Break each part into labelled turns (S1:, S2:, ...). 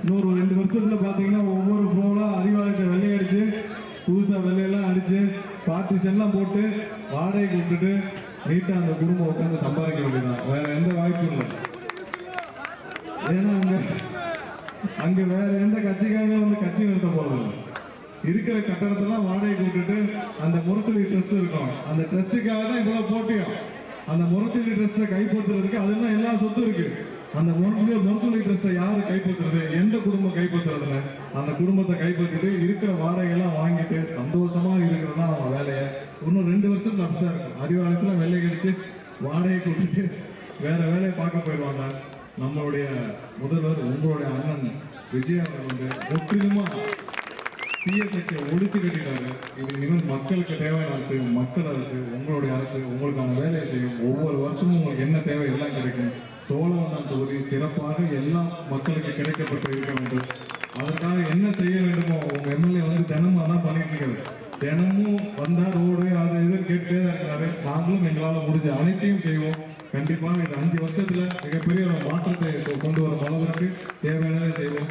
S1: இன்னொரு 2 வருஷத்துல பாத்தீங்கன்னா ஒவ்வொரு ஃப்ளோலாம் அறிவாலயத்தை வெள்ளையடிச்சு புதுசா வெள்ளையெல்லாம் அடிச்சு பார்ட்டிஷன்லாம் போட்டு வாடகைக்கு விட்டுட்டு நீட்டா அந்த குடும்பம் உட்காந்து சம்பாதிக்க வேண்டியதான். வேற எந்த வாய்ப்பும் இல்லை. ஏன்னா அங்க வேற எந்த கட்சிக்காக வந்து கட்சி நிறுத்த போறதில்லை. இருக்கிற கட்டடத்தெல்லாம் வாடகைக்கு விட்டுட்டு அந்த முரசொலி ட்ரஸ்ட் இருக்கும். அந்த ட்ரஸ்டுக்காக தான் இவ்வளவு போட்டியும். அந்த முரசொலி ட்ரஸ்ட்டை கைப்பற்றுறதுக்கு அதெல்லாம் எல்லா சொத்தும் இருக்கு. அந்த முரசொலி ட்ரஸ்ட்டை யாரு கைப்பற்றுறது? எந்த குடும்பம் கைப்பற்றுறதுன்னு அந்த குடும்பத்தை கைப்பற்றிட்டு இருக்கிற வாடகையெல்லாம் வாங்கிட்டு சந்தோஷமா இருக்கிறது தான் அவன் வேலையை. இன்னும் 2 வருஷத்துல அப்படிதான் இருக்கும். அறிவாலயத்துல வெள்ளை கடிச்சு வாடகை கொடுத்துட்டு வேற வேலையை பார்க்க போயிடுவாங்க. நம்மளுடைய முதல்வர் உங்களுடைய அண்ணன் விஜய் அவர்கள் வந்து முற்றிலுமா பிஎஸ்ஐ ஒழிச்சு கட்டிட்டாரு. இது இனிமேல் மக்களுக்கு தேவையான அரசு, மக்கள் அரசு, உங்களுடைய அரசு உங்களுக்கான வேலையை செய்யும். ஒவ்வொரு வருஷமும் உங்களுக்கு என்ன தேவை எல்லாம் கிடைக்கும். சோழவந்தான் தொகுதி சிறப்பாக எல்லா மக்களுக்கு கிடைக்கப்பட்டு இருக்க வேண்டும். அதற்காக என்ன செய்ய வேண்டுமோ உங்க எம்எல்ஏ வந்து தினமும் அதான் பண்ணிட்டு இருக்காரு. தினமும் வந்தா ரோடு அது இதுன்னு கேட்டுட்டே தான் இருக்கிறாரு. நாங்களும் எங்களால் முடிஞ்ச அனைத்தையும் செய்வோம். கண்டிப்பாக இந்த 5 வருஷத்துல மிகப்பெரிய ஒரு மாற்றத்தை கொண்டு வரும் அளவிற்கு தேவையானதை செய்வோம்.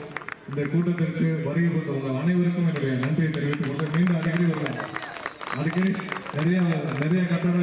S1: இந்த கூட்டத்திற்கு வருகை கொடுத்தவங்க அனைவருக்கும் என்னுடைய நன்றியை தெரிவித்துக் கொண்டு மீண்டும் அடிக்கடி வருவோம். அடிக்கடி நிறைய கட்டட